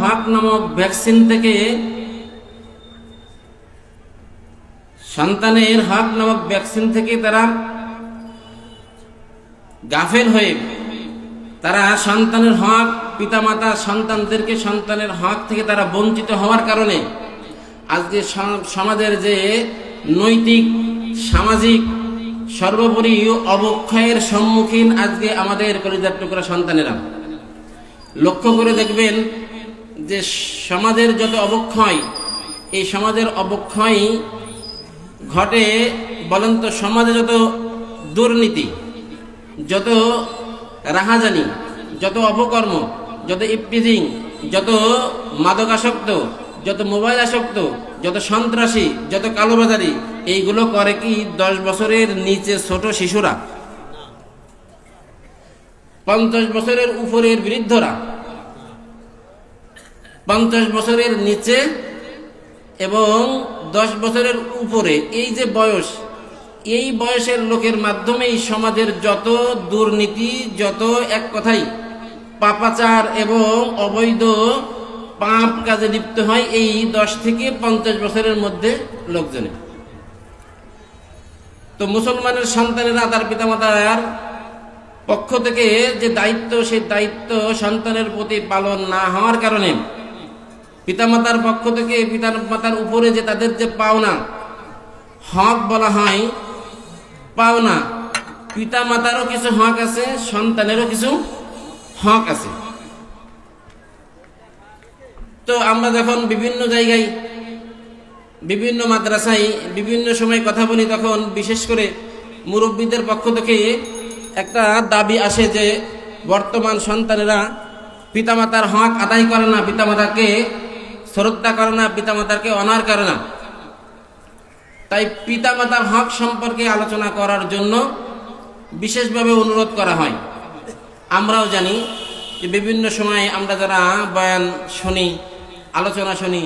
হক নামক ভ্যাকসিন থেকে তারা গাফেল হয়ে তারা সন্তানের হক, পিতামাতা সন্তানদেরকে সন্তানের হক থেকে তারা বঞ্চিত হওয়ার কারণে আজকে সমাজের যে নৈতিক, সামাজিক সর্বোপরি অবক্ষয়ের সম্মুখীন আজকে আমাদের কলিজার টুকরা সন্তানেরা। লক্ষ্য করে দেখবেন যে সমাজের যত অবক্ষয়, এই সমাজের অবক্ষয় ঘটে, বলেন তো সমাজে যত দুর্নীতি, যত রাহাজানি, যত অপকর্ম, যত ইফটিজিং, যত মাদকাসক্ত, যত মোবাইল আসক্ত, যত সন্ত্রাসী, যত কালোবাজারি, এইগুলো করে কি 10 বছরের নিচে ছোট শিশুরা? 50 বছরের উপরের বৃদ্ধরা, 50 বছরের নিচে এবং 10 বছরের উপরে, এই যে বয়স, এই বয়সের লোকের মাধ্যমেই সমাজের যত দুর্নীতি, যত এক কথাই পাপাচার এবং অবৈধ পাপ কাজে লিপ্ত হয় এই 10 থেকে 50 বছরের মধ্যে লোকজনে। তো মুসলমানের সন্তানেরা তার পিতামাতার পক্ষ থেকে যে দায়িত্ব, সেই দায়িত্ব সন্তানের প্রতি পালন না হওয়ার কারণে পিতামাতার পক্ষ থেকে পিতামাতার উপরে যে তাদের যে পাওনা হক বলা হয়, পাওনা, পিতামাতারও কিছু হক আছে, সন্তানেরও কিছু হক আছে। তো আমরা যখন বিভিন্ন জায়গায়, বিভিন্ন মাদ্রাসায় বিভিন্ন সময় কথা বলি, তখন বিশেষ করে মুরব্বীদের পক্ষ থেকে একটা দাবি আসে যে বর্তমান সন্তানেরা পিতামাতার হক আদায় করে না, পিতামাতাকে শ্রদ্ধা করে না, পিতামাতাকে অনার করে না। তাই পিতামাতার হক সম্পর্কে আলোচনা করার জন্য বিশেষভাবে অনুরোধ করা হয়। আমরাও জানি যে বিভিন্ন সময় আমরা যারা বয়ান শুনি, আলোচনা শুনি,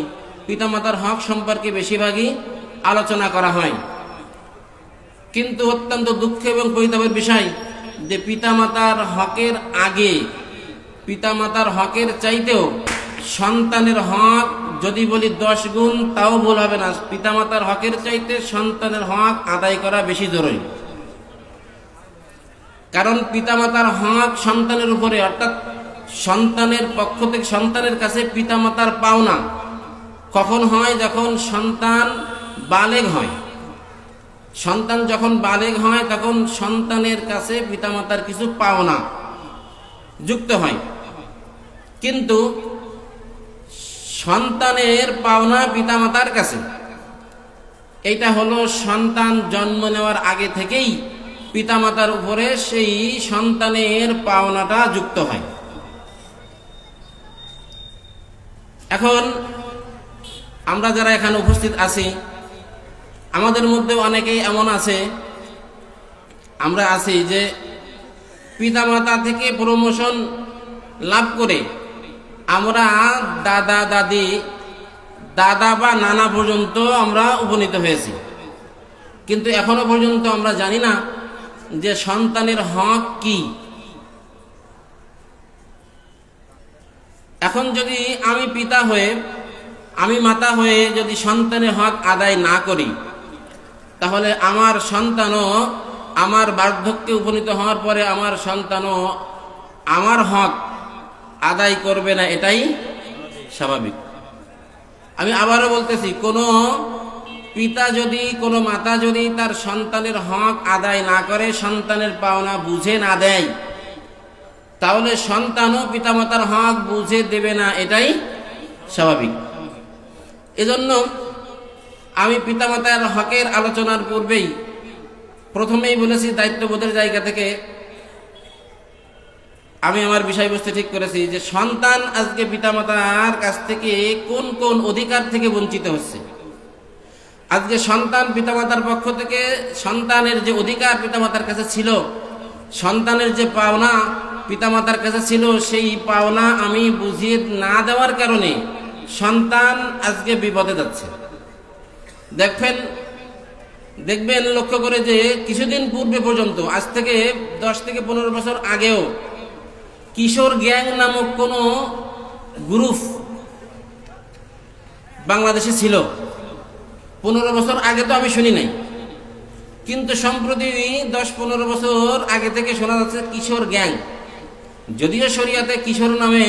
পিতামাতার হক সম্পর্কে বেশিরভাগই আলোচনা করা হয়। কিন্তু অত্যন্ত দুঃখ এবং পরিতাপের বিষয় যে পিতামাতার হকের আগে, পিতামাতার হকের চাইতেও সন্তানের হক যদি বলি 10 গুণ, তাও ভুল হবে না। পিতামাতার হকের চাইতে সন্তানের হক আদায় করা বেশি জরুরি। কারণ পিতামাতার হক সন্তানের উপরে, অর্থাৎ সন্তানের পক্ষ থেকে সন্তানের কাছে পিতামাতার পাওনা কখন হয়? যখন সন্তান বালেগ হয়। সন্তান যখন বালেগ হয় তখন সন্তানের কাছে পিতামাতার কিছু পাওনা যুক্ত হয়। কিন্তু সন্তানের পাওনা পিতামাতার কাছে, এইটা হলো সন্তান জন্ম নেওয়ার আগে থেকেই পিতামাতার উপরে সেই সন্তানের পাওনাটা যুক্ত হয়। এখন আমরা যারা এখানে উপস্থিত আছি, আমাদের মধ্যে অনেকেই এমন আছে, আমরা আছি যে পিতামাতা থেকে প্রমোশন লাভ করে আমরা দাদা দাদি, দাদা বা নানা পর্যন্ত আমরা উপনীত হয়েছি। কিন্তু এখনো পর্যন্ত আমরা জানি না যে সন্তানের হক কি। এখন যদি আমি পিতা হয়ে, আমি মাতা হয়ে যদি সন্তানের হক আদায় না করি, তাহলে আমার সন্তানও আমার বার্ধক্যে উপনীত হওয়ার পরে আমার সন্তানও আমার হক আদায় করবে না, এটাই স্বাভাবিক। আমি আবারও বলতেছি, কোনো পিতা যদি, কোনো মাতা যদি তার সন্তানের হক আদায় না করে, সন্তানের পাওনা বুঝে না দেয়, তাহলে সন্তানও পিতামাতার হক বুঝে দেবে না, এটাই স্বাভাবিক। এজন্য আমি পিতামাতার হকের আলোচনার পূর্বেই প্রথমেই বলেছি, দায়িত্ববোধের জায়গা থেকে আমি আমার বিষয়বস্তু ঠিক করেছি যে সন্তান আজকে পিতামাতার কাছ থেকে কোন কোন অধিকার থেকে বঞ্চিত হচ্ছে। আজকে সন্তান পিতামাতার পক্ষ থেকে সন্তানের যে অধিকার পিতামাতার কাছে ছিল, সন্তানের যে পাওনা পিতামাতার কাছে ছিল, সেই পাওনা আমি বুঝিয়ে না দেওয়ার কারণে সন্তান আজকে বিপদে যাচ্ছে। দেখবেন লক্ষ্য করে যে কিছুদিন পূর্বে পর্যন্ত, আজ থেকে 10 থেকে 15 বছর আগেও কিশোর গ্যাং নামক কোনো গ্রুপ বাংলাদেশে ছিল। 15 বছর আগে তো আমি শুনি নাই, কিন্তু সম্প্রতি 10-15 বছর আগে থেকে শোনা যাচ্ছে কিশোর গ্যাং। যদিও শরিয়াতে কিশোর নামে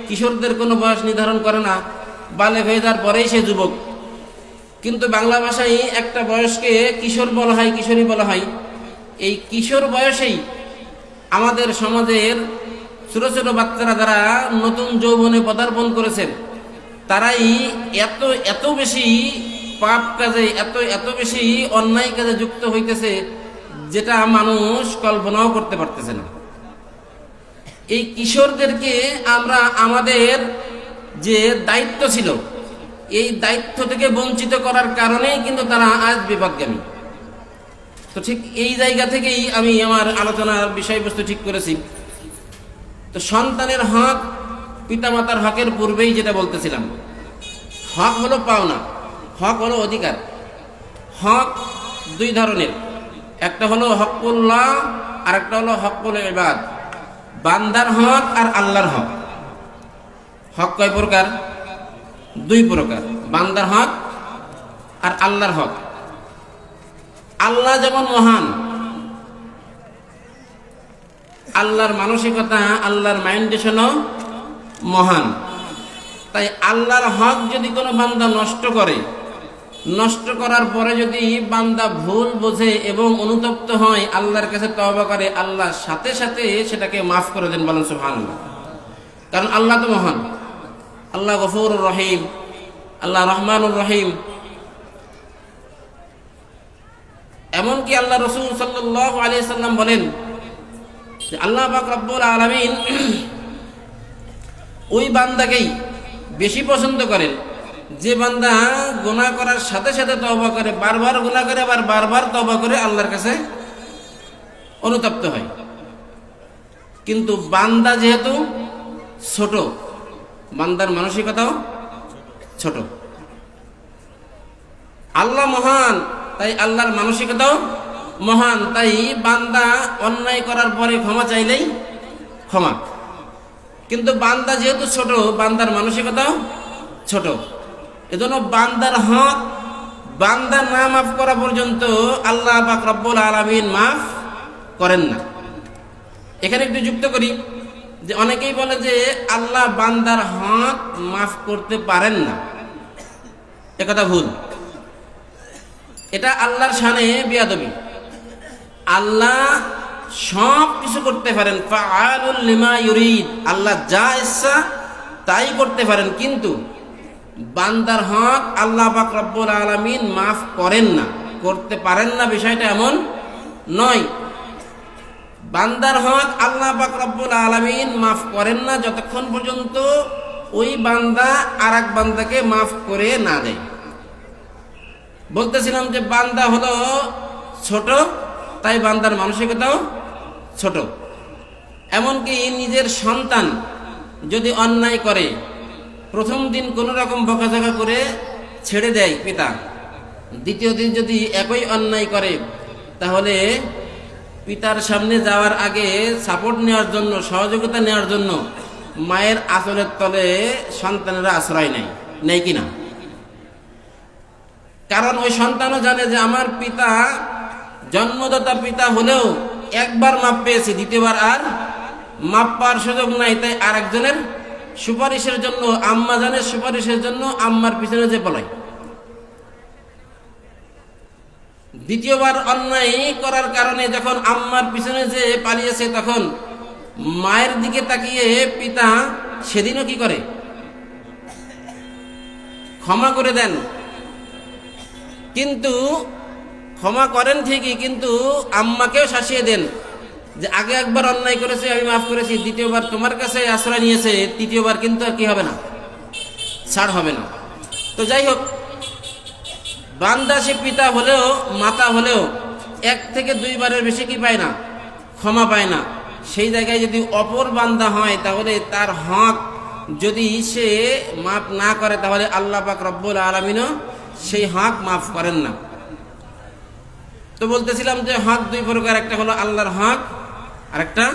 কিশোরদের কোনো বয়স নির্ধারণ করে না, বালেগ হয়ে যাওয়ার পরেই সে যুবক, কিন্তু বাংলা ভাষায় একটা বয়সকে কিশোর বলা হয়, কিশোরী বলা হয়। এই কিশোর বয়সেই আমাদের সমাজের ছোট ছোট বাচ্চারা যারা নতুন যৌবনে পদার্পণ করেছেন, তারাই এত বেশি পাপ কাজে, এত বেশি অন্যায় কাজে যুক্ত হইতেছে, যেটা মানুষ কল্পনাও করতে পারতেছে না। এই কিশোরদেরকে আমরা আমাদের যে দায়িত্ব ছিল, এই দায়িত্ব থেকে বঞ্চিত করার কারণেই কিন্তু তারা আজ বিপদগামী। তো ঠিক এই জায়গা থেকেই আমি আমার আলোচনার বিষয়বস্তু ঠিক করেছি। তো সন্তানের হক পিতামাতার হকের পূর্বেই যেটা বলতেছিলাম, হক হলো পাওনা, হক হলো অধিকার। হক দুই ধরনের, একটা হলো হকুল্লাহ আর একটা হলো হকুল ইবাদ। বান্দার হক আর আল্লাহর হক। হক কয় প্রকার? দুই প্রকার, বান্দার হক আর আল্লাহর হক। আল্লাহ যেমন মহান, আল্লাহর মানসিকতা, আল্লাহর মাইন্ডেশনও মহান। তাই আল্লাহর হক যদি কোনো বান্দা নষ্ট করে, নষ্ট করার পরে যদি বান্দা ভুল বোঝে এবং অনুতপ্ত হয়, আল্লাহর কাছে তওবা করে, আল্লাহ সাথে সাথে সেটাকে মাফ করে দেন। বলেন সুবহানাল্লাহ। কারণ আল্লাহ তো মহান, আল্লাহ গফুরুর রহিম, আল্লাহ রহমানুর রহিম। এমনকি আল্লাহ রাসূল সাল্লাল্লাহু আলাইহি সাল্লাম বলেন যে আল্লাহ পাক রব্বুল আলামিন ওই বান্দাকেই বেশি পছন্দ করেন যে বান্দা গুনাহ করার সাথে সাথে তওবা করে, বারবার গুনাহ করে, আবার বারবার তওবা করে আল্লাহর কাছে অনুতপ্ত হয়। কিন্তু বান্দা যেহেতু ছোট, বান্দার মানসিকতাও ছোট। আল্লাহ মহান, তাই আল্লাহর মানসিকতাও মহান। তাই বান্দা অন্যায় করার পরে ক্ষমা চাইলেই ক্ষমা। কিন্তু বান্দা যেহেতু ছোট, বান্দার মানসিকতাও ছোট। এজন্য বান্দার হক বান্দা না মাফ করা পর্যন্ত আল্লাহ পাক রব্বুল আলামিন মাফ করেন না। এখানে একটু যুক্ত করি যে অনেকেই বলে যে আল্লাহ বান্দার হক মাফ করতে পারেন না। একথা ভুল। এটা আল্লাহর শানে বেয়াদবি। আল্লাহ সব কিছু করতে পারেন, ফাআলুল লিমা ইউরিদ, আল্লাহ যা ইচ্ছা তাই করতে পারেন, কিন্তু বান্দার হক আল্লাহ পাক রব্বুল আলামিন মাফ করেন না, করতে পারেন না, বিষয়টা এমন নয়। বান্দার হক আল্লাহ পাক রব্বুল আলামিন মাফ করেন না যতক্ষণ পর্যন্ত ওই বান্দা আর এক বান্দাকে মাফ করে না দেয়। বলতেছিলাম যে বান্দা হলো ছোট, তাই বান্দার মানসিকতাও ছোট। এমনকি নিজের সন্তান যদি অন্যায় করে, প্রথম দিন কোনো রকম বকাঝকা করে ছেড়ে দেয় পিতা, দ্বিতীয় দিন যদি একই অন্যায় করে, তাহলে পিতার সামনে যাওয়ার আগে সাপোর্ট নেওয়ার জন্য, সহযোগিতা নেওয়ার জন্য মায়ের আঁচলের তলে সন্তানেরা আশ্রয় নেয় কিনা? কারণ ওই সন্তানও জানে যে আমার পিতা জন্মদাতা পিতা হলেও একবার মাপ পেয়েছি, দ্বিতীয়বার আর মাপ পাওয়ার সুযোগ নাই। তাই আরেকজনের সুপারিশের জন্য, আম্মা জানের সুপারিশের জন্য আম্মার পিছনে যে পলাই। দ্বিতীয়বার অন্যায় করার কারণে যখন আম্মার পিছনে যে পালিয়েছে, তখন মায়ের দিকে তাকিয়ে পিতা সেদিনও কি করে? ক্ষমা করে দেন। কিন্তু ক্ষমা করেন ঠিকই, কিন্তু আম্মাকেও শাসিয়ে দেন যে আগে একবার অন্যায় করেছে, আমি মাফ করেছি, দ্বিতীয়বার তোমার কাছে আশ্রয় নিয়েছে, তৃতীয়বার কিন্তু আর কি হবে না, ছাড় হবে না। তো যাই হোক, বান্দা সে পিতা হলেও মাতা হলেও 1 থেকে 2 বারের বেশি কি পায় না, ক্ষমা পায় না। সেই জায়গায় যদি অপর বান্দা হয়, তাহলে তার হক যদি সে মাফ না করে, তাহলে আল্লাহ পাক রব্বুল আলামিনও সেই হক মাফ করেন না। তো বলতেছিলাম যে হক 2 প্রকার, একটা হলো আল্লাহর হক আর একটা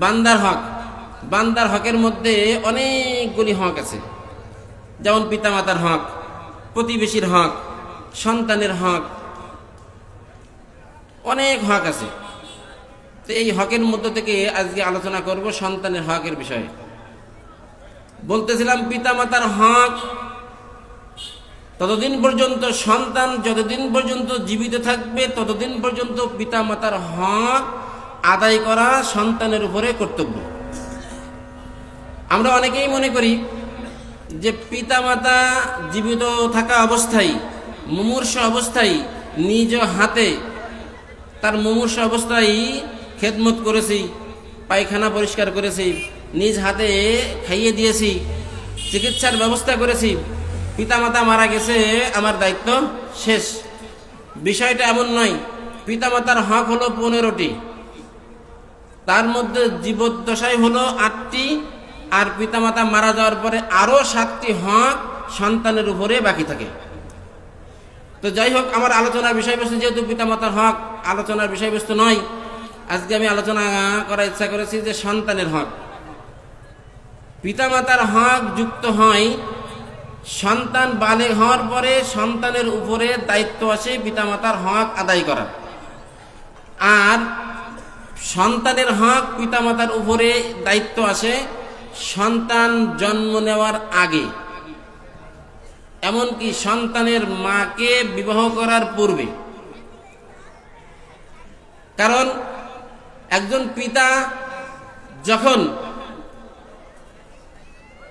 বান্দার হক। বান্দার হকের মধ্যে অনেকগুলি হক আছে, যেমন পিতামাতার হক, প্রতিবেশীর হক, সন্তানের হক, অনেক হক আছে। তো এই হকের মধ্য থেকে আজকে আলোচনা করব সন্তানের হকের বিষয়ে। বলতেছিলাম পিতামাতার হক ততদিন পর্যন্ত, সন্তান যতদিন পর্যন্ত জীবিত থাকবে ততদিন পর্যন্ত পিতামাতার হক আদায় করা সন্তানের উপরে কর্তব্য। আমরা অনেকেই মনে করি যে পিতামাতা জীবিত থাকা অবস্থায়, মুমূর্ষু অবস্থায় নিজ হাতে তার মুমূর্ষু অবস্থায় খেদমত করেছি, পায়খানা পরিষ্কার করেছি, নিজ হাতে খাইয়ে দিয়েছি, চিকিৎসার ব্যবস্থা করেছি, পিতামাতা মারা গেছে, আমার দায়িত্ব শেষ। বিষয়টা এমন নয়। পিতামাতার হক হলো 15টি, তার মধ্যে জীবদ্দশায় হলো 8টি, আর পিতামাতা মারা যাওয়ার পরে আরো 7টি হক সন্তানের উপরে বাকি থাকে। তো যাই হোক, আমার আলোচনার বিষয়বস্তু যেহেতু পিতামাতার হক আলোচনার বিষয়বস্তু নয়, আজকে আমি আলোচনা করার ইচ্ছা করেছি যে সন্তানের হক। পিতামাতার হক যুক্ত হয় সন্তান বালেগ হওয়ার পরে সন্তানের উপরে দায়িত্ব আসে পিতামাতার হক আদায় করা। আর সন্তানের হক পিতামাতার উপরে দায়িত্ব আসে সন্তান জন্ম নেওয়ার আগে, এমনকি সন্তানের মাকে বিবাহ করার পূর্বে। কারণ একজন পিতা যখন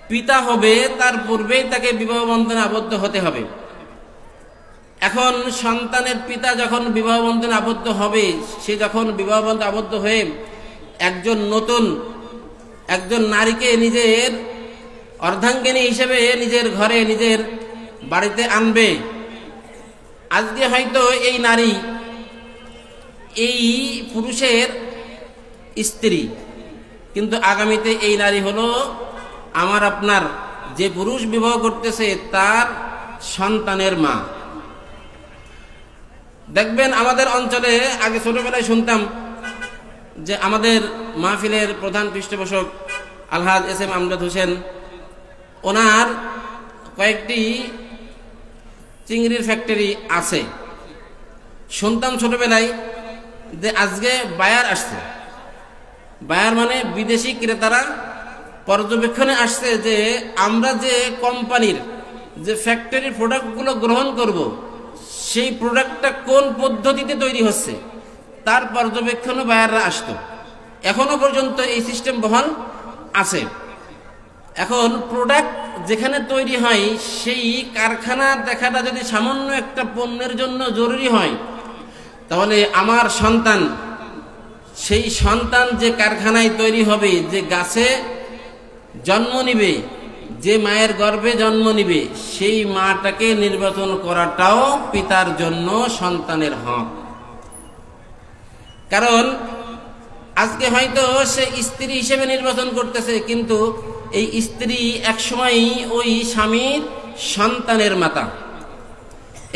পিতা হবে তার পূর্বেই তাকে বিবাহ বন্ধনে আবদ্ধ হতে হবে। এখন সন্তানের পিতা যখন বিবাহ বন্ধনে আবদ্ধ হবে, সে যখন বিবাহ বন্ধনে আবদ্ধ হয়ে একজন নারীকে নিজের অর্ধাঙ্গিনী হিসেবে নিজের ঘরে, নিজের বাড়িতে আনবে। আজকে হয়তো এই নারী এই পুরুষের স্ত্রী, কিন্তু আগামীতে এই নারী হলো আমার আপনার, যে পুরুষ বিবাহ করতেছে তার সন্তানের মা। দেখবেন আমাদের অঞ্চলে আগে ছোটবেলায় শুনতাম যে আমাদের মাহফিলের প্রধান পৃষ্ঠপোষক আলহাজ এস এম আমজাদ হোসেন, ওনার কয়েকটি চিংড়ির ফ্যাক্টরি আছে। শুনতাম ছোটবেলায় যে আজকে বায়ার আসছে, বায়ার মানে বিদেশি ক্রেতারা পর্যবেক্ষণে আসছে যে আমরা যে কোম্পানির যে ফ্যাক্টরির প্রোডাক্টগুলো গ্রহণ করব, সেই প্রোডাক্টটা কোন পদ্ধতিতে তৈরি হচ্ছে তার পর্যবেক্ষণে বায়াররা আসতো। এখনো পর্যন্ত এই সিস্টেম বহাল আছে। এখন প্রোডাক্ট যেখানে তৈরি হয় সেই কারখানা দেখাটা যদি সামান্য একটা পণ্যের জন্য জরুরি হয়, তাহলে আমার সন্তান, সেই সন্তান যে কারখানায় তৈরি হবে, যে গাছে জন্ম নিবে, যে মায়ের গর্ভে জন্ম নিবে, সেই মাটাকে নির্বাচন করাটাও পিতার জন্য সন্তানের হক। কারণ আজকে হয়তো সে স্ত্রী হিসেবে নির্বাচন করতেছে, কিন্তু এই স্ত্রী একসময় ওই স্বামীর সন্তানের মাতা।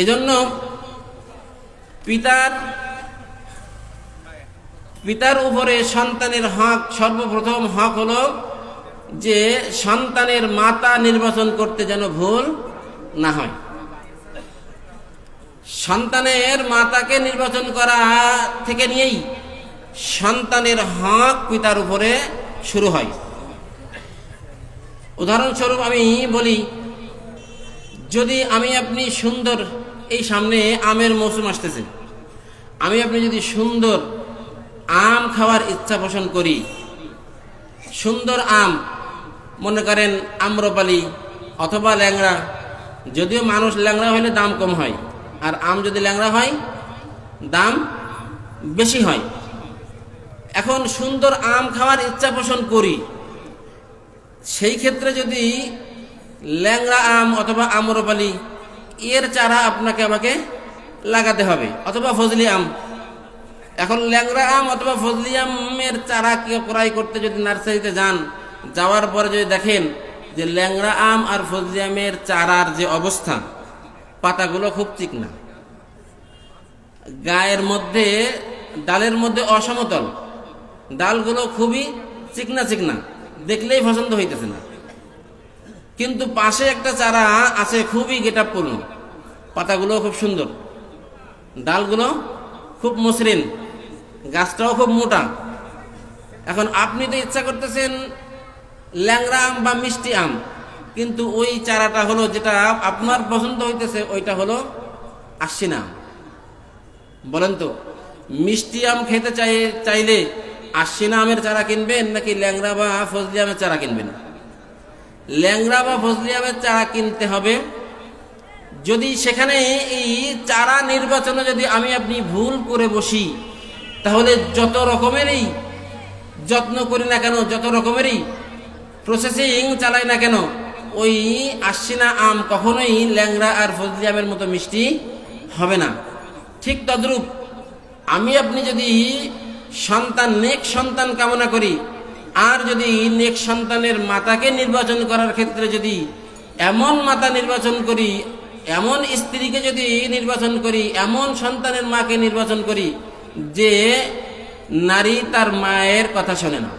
এজন্য পিতার উপরে সন্তানের হক, সর্বপ্রথম হক হলো যে সন্তানের মাতা নির্বাচন করতে যেন ভুল না হয়। সন্তানের মাতাকে নির্বাচন করা থেকে নিয়েই সন্তানের হক পিতার উপরে শুরু হয়। উদাহরণস্বরূপ আমি বলি, যদি আমি আপনি সুন্দর, এই সামনে আমের মৌসুম আসতেছে, আমি আপনি যদি সুন্দর আম খাওয়ার ইচ্ছা পোষণ করি, সুন্দর আম, মনে করেন আম্রপালি অথবা ল্যাংড়া, যদিও মানুষ ল্যাংড়া হলে দাম কম হয়, আর আম যদি ল্যাংড়া হয় দাম বেশি হয়। এখন সুন্দর আম খাওয়ার ইচ্ছা পোষণ করি, সেই ক্ষেত্রে যদি ল্যাংড়া আম অথবা আম্রপালি এর চারা আপনাকে আমাকে লাগাতে হবে, অথবা ফজলি আম। এখন ল্যাংড়া আম অথবা ফজলি আমের চারা ক্রয় করতে যদি নার্সারিতে যান, যাওয়ার পরে যদি দেখেন যে ল্যাংড়া আম আর ফজলি আমের চারার যে অবস্থা, পাতাগুলো খুব চিকনা, গায়ের মধ্যে ডালের মধ্যে অসমতল, ডালগুলো খুবই চিকনা চিকনা, দেখলেই পছন্দ হইতেছে না। কিন্তু পাশে একটা চারা আছে খুবই গেটআপপূর্ণ, পাতাগুলো খুব সুন্দর, ডালগুলো খুব মসৃণ, গাছটাও খুব মোটা। এখন আপনি তো ইচ্ছা করতেছেন ল্যাংড়া আম বা মিষ্টি আম, কিন্তু ওই চারাটা হলো যেটা আপনার পছন্দ হইতেছে ওইটা হলো আশ্বিনা আম। বলেন তো, মিষ্টি আম খেতে চাইলে আশ্বিনা আমের চারা কিনবেন নাকি ল্যাংড়া বা ফজলি আমের চারা কিনবেন? ল্যাংড়া বা ফজলি আমের চারা কিনতে হবে। যদি সেখানে এই চারা নির্বাচনে যদি আমি আপনি ভুল করে বসি, তাহলে যত রকমেরই যত্ন করি না কেন, যত রকমেরই প্রসেসিং চালাই না কেন, ওই আশ্বিনা আম কখনোই ল্যাংড়া আর ফজলি আমের মতো মিষ্টি হবে না। ঠিক তদ্রূপ আমি আপনি যদি নেক সন্তান কামনা করি, আর যদি নেক সন্তানের মাতাকে নির্বাচন করার ক্ষেত্রে যদি এমন মাতা নির্বাচন করি, এমন স্ত্রীকে যদি নির্বাচন করি, এমন সন্তানের মাকে নির্বাচন করি যে নারী তার মায়ের কথা শোনে না,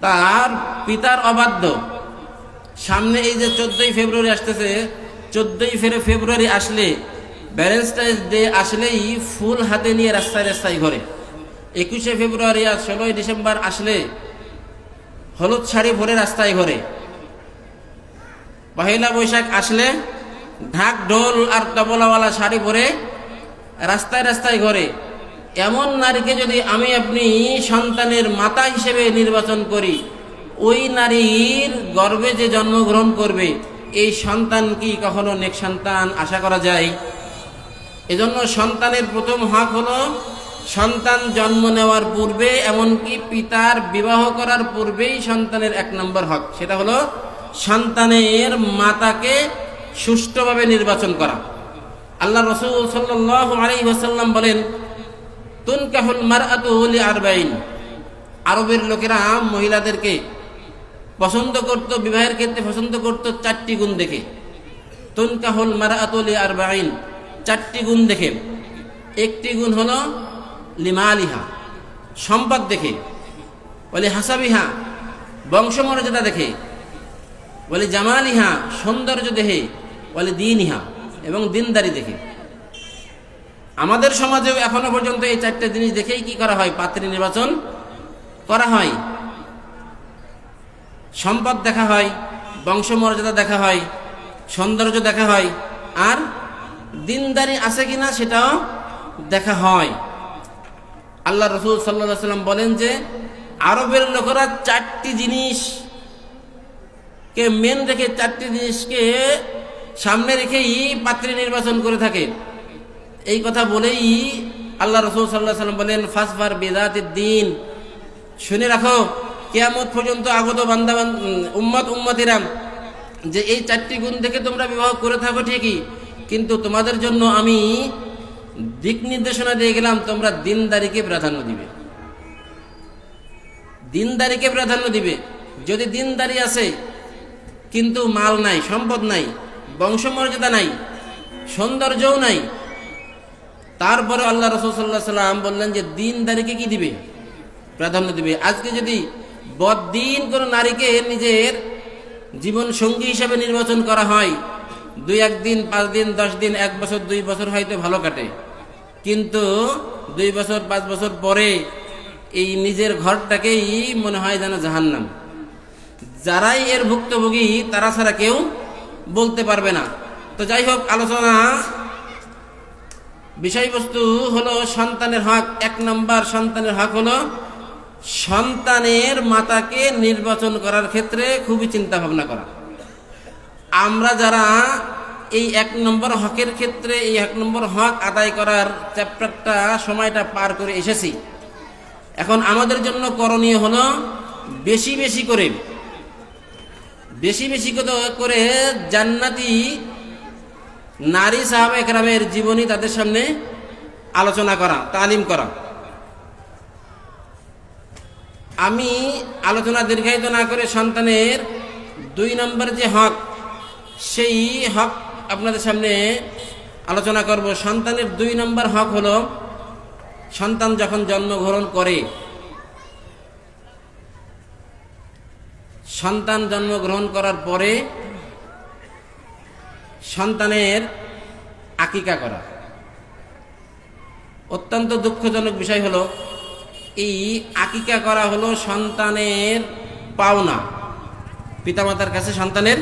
তার পিতার অবাধ্য। সামনে এই যে 14ই ফেব্রুয়ারি আসতেছে, 14ই ফেব্রুয়ারি আসলে, ভ্যালেন্টাইন্স ডে আসলেই ফুল হাতে নিয়ে রাস্তায় রাস্তায় ঘরে, 21শে ফেব্রুয়ারি আর 16ই ডিসেম্বর আসলে হলুদ শাড়ি পরে রাস্তায় ঘরে, পহেলা বৈশাখ আসলে ঢাক ঢোল আর তবলাওয়ালা শাড়ি পরে রাস্তায় রাস্তায় ঘরে। এমন নারীকে যদি আমি আপনি সন্তানের মাতা হিসেবে নির্বাচন করি, ওই নারীর গর্ভে যে জন্মগ্রহণ করবে এই সন্তান কি কখনো নেক সন্তান আশা করা যায়? এজন্য সন্তানের প্রথম হক হলো সন্তান জন্ম নেওয়ার পূর্বে, এমনকি পিতার বিবাহ করার পূর্বেই সন্তানের 1 নম্বর হক, সেটা হলো সন্তানের মাতাকে সুষ্ঠুভাবে নির্বাচন করা। আল্লাহ রাসূল সাল্লাল্লাহু আলাইহি ওয়াসাল্লাম বলেন, তুনকাহুল মারআতু লিআরবাইন। আরবের লোকেরা মহিলাদেরকে পছন্দ করত, বিবাহের ক্ষেত্রে পছন্দ করত 4টি গুণ দেখে। তুনকাহুল মারআতু লিআরবাইন, 4টি গুণ দেখে। একটি গুণ হলো লিমালিহা, সম্পদ দেখে, বলে হাসাবিহা, বংশমর্যাদা দেখে, বলে জামালিহা, সৌন্দর্য দেখে, বলে দীনিহা, এবং দিনদারি দেখে। আমাদের সমাজেও এখনো পর্যন্ত এই 4টে জিনিস দেখেই কি করা হয়? পাত্রী নির্বাচন করা হয়। সম্পদ দেখা হয়, বংশমর্যাদা দেখা হয়, সৌন্দর্য দেখা হয়, আর দিনদারি আছে কিনা সেটাও দেখা হয়। আল্লাহ রাসূল সাল্লাল্লাহু আলাইহি ওয়াসাল্লাম বলেন যে আরবের লোকেরা 4টি জিনিসকে মেন রেখে, 4টি জিনিসকে সামনে রেখেই পাত্রী নির্বাচন করে থাকে। এই কথা বলেই আল্লাহ রাসূল সাল্লাল্লাহু আলাইহি ওয়াসাল্লাম বলেন, ফাসফার বিযাতিদ দ্বীন, শুনে রাখো কিয়ামত পর্যন্ত আগত উম্মতিরা যে এই 4টি গুণ দেখে তোমরা বিবাহ করে থাকো ঠিকই, কিন্তু তোমাদের জন্য আমি দিক নির্দেশনা দিয়ে গেলাম, তোমরা দিনদারিকে প্রাধান্য দিবে। দিনদারিকে প্রাধান্য দিবে। যদি দিনদারি আছে কিন্তু মাল নাই, সম্পদ নাই, বংশমর্যাদা নাই, সৌন্দর্যও নাই, তারপরে আল্লাহ রাসূল সাল্লাল্লাহু আলাইহি ওয়াসাল্লাম বললেন যে দিনদারিকে কি দিবে? প্রাধান্য দিবে। আজকে যদি বদ্দিন কোন নারীকে নিজের জীবন সঙ্গী হিসেবে নির্বাচন করা হয়, 2-1 দিন, 5 দিন, 10 দিন, 1 বছর, 2 বছর হয়তো ভালো কাটে, কিন্তু 2 বছর 5 বছর পরে এই নিজের ঘরটাকেই মনে হয় যেন জাহান্নাম। যারাই এর ভুক্তভোগী তারা ছাড়া কেউ বলতে পারবে না। তো যাই হোক, আলোচনা বিষয়বস্তু হলো সন্তানের হক। 1 নম্বর সন্তানের হক হলো সন্তানের মাতাকে নির্বাচন করার ক্ষেত্রে খুবই চিন্তা ভাবনা করা। আমরা যারা এই 1 নম্বর হকের ক্ষেত্রে, এই 1 নম্বর হক আদায় করার চ্যাপ্টারটা, সময়টা পার করে এসেছি, এখন আমাদের জন্য করণীয় হলো বেশি বেশি করে জান্নাতি নারী সাহাবা একরামের জীবনী তাদের সামনে আলোচনা করা, তালিম করা। আমি আলোচনা দীর্ঘায়িত না করে সন্তানের 2 নম্বর যে হক, সেই হক আপনাদের সামনে আলোচনা করব। সন্তানের 2 নম্বর হক হলো, সন্তান যখন জন্মগ্রহণ করে, সন্তান জন্মগ্রহণ করার পরে সন্তানের আকিকা করা। অত্যন্ত দুঃখজনক বিষয় হলো এই আকিকা করা হলো সন্তানের পাওনা, পিতামাতার কাছে সন্তানের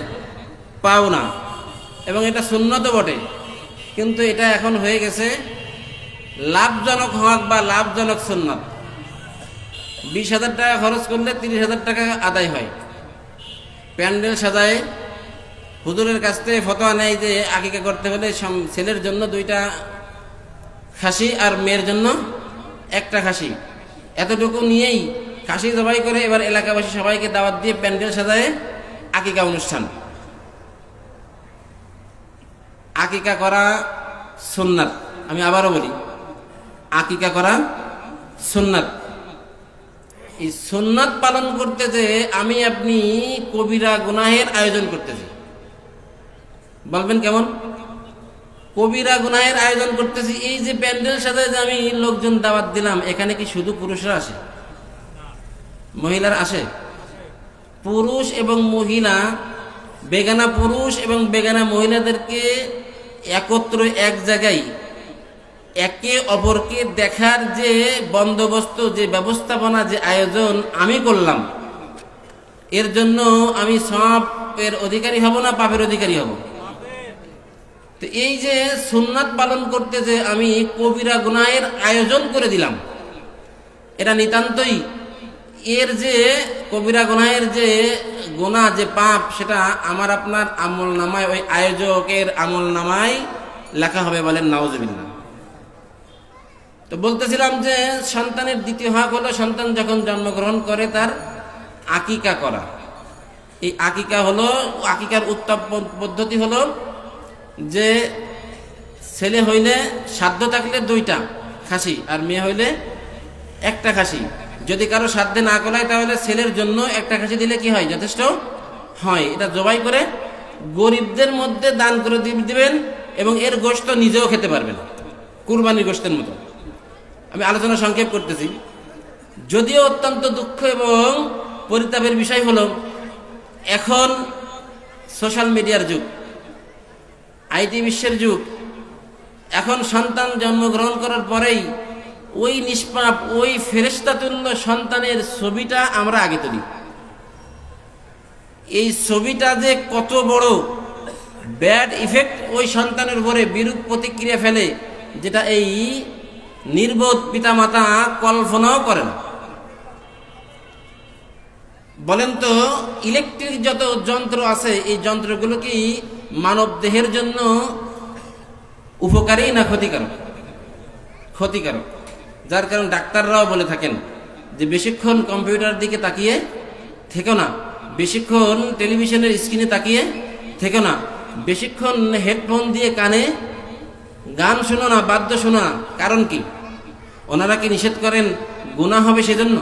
পাওনা, এবং এটা সুন্নত বটে, কিন্তু এটা এখন হয়ে গেছে লাভজনক হক বা লাভজনক সুন্নত। 20,000 টাকা খরচ করলে 30,000 টাকা আদায় হয়। প্যান্ডেল সাজায়, হুজুরের কাছ থেকে ফতোয়া নেয় যে আকিকা করতে হলে ছেলের জন্য 2টা খাসি আর মেয়ের জন্য 1টা খাসি, এতটুকু নিয়েই খাসি জবাই করে এবার এলাকাবাসী সবাইকে দাওয়াত দিয়ে প্যান্ডেল সাজায় আকিকা অনুষ্ঠান। আকিকা করা সুন্নাত, আমি আবারও বলি, আকিকা করা সুন্নাত। এই সুন্নাত পালন করতে যে আমি আপনি কবিরা গুনাহের আয়োজন করতেছি। বলবেন কেমন? কবিরা গুনাহের আয়োজন করতেছি। এই যে প্যান্ডেল সাজায় যে আমি লোকজন দাওয়াত দিলাম, এখানে কি শুধু পুরুষরা আসে, মহিলারা আসে? পুরুষ এবং মহিলা, বেগানা পুরুষ এবং বেগানা মহিলাদেরকে একত্র এক জায়গায় একে অপরকে দেখার যে বন্দোবস্ত, যে ব্যবস্থাপনা, যে আয়োজন আমি করলাম, এর জন্য আমি সওয়াবের অধিকারী হব না পাপের অধিকারী হব? তো এই যে সুন্নাত পালন করতে যে আমি কবিরা গুনাহের আয়োজন করে দিলাম, এটা নিতান্তই এর যে কবিরা গুনাহের যে গুনাহ, যে পাপ, সেটা আমার আপনার আমল নামায়, ওই আয়োজকের আমল নামায় লেখা হবে। বলেন নাউজুবিল্লাহ। তো বলতেছিলাম যে সন্তানের দ্বিতীয় হক হলো সন্তান যখন জন্মগ্রহণ করে তার আকিকা করা। এই আকিকা হলো, আকিকার উত্তম পদ্ধতি হলো যে ছেলে হইলে সাধ্য থাকলে 2টা খাসি আর মেয়ে হইলে 1টা খাসি। যদি কারো সাধ্যে না করায় তাহলে ছেলের জন্য 1টা খাসি দিলে কি হয়? যথেষ্ট হয়। এটা জবাই করে গরিবদের মধ্যে দান করে দিবেন এবং এর গোশত নিজেও খেতে পারবেন, কুরবানির গোশতের মতো। আমি আলোচনা সংক্ষেপ করতেছি। যদিও অত্যন্ত দুঃখ এবং পরিতাপের বিষয় হলো এখন সোশ্যাল মিডিয়ার যুগ, আইটি বিশ্বের যুগ। এখন সন্তান জন্মগ্রহণ করার পরেই ওই নিষ্পাপ, ওই ফেরেশতাতুল্য সন্তানের ছবিটা আমরা আগে তুলি। এই ছবিটা যে কত বড় ব্যাড ইফেক্ট ওই সন্তানের উপরে বিরূপ প্রতিক্রিয়া ফেলে, যেটা এই নির্বোধ পিতামাতা কল্পনাও করেন। বলেন তো, ইলেকট্রিক যত যন্ত্র আছে, এই যন্ত্রগুলো কি মানব দেহের জন্য উপকারী না ক্ষতিকারক? ক্ষতিকারক। যার কারণ ডাক্তাররাও বলে থাকেন যে বেশিক্ষণ কম্পিউটার দিকে তাকিয়ে থেকো না, বেশিক্ষণ টেলিভিশনের স্ক্রিনে তাকিয়ে থেকো না, বেশিক্ষণ হেডফোন দিয়ে কানে গান শোনো না, বাদ্য শোনো না। কারণ কি? ওনারা কি নিষেধ করেন গুনাহ হবে সেজন্য,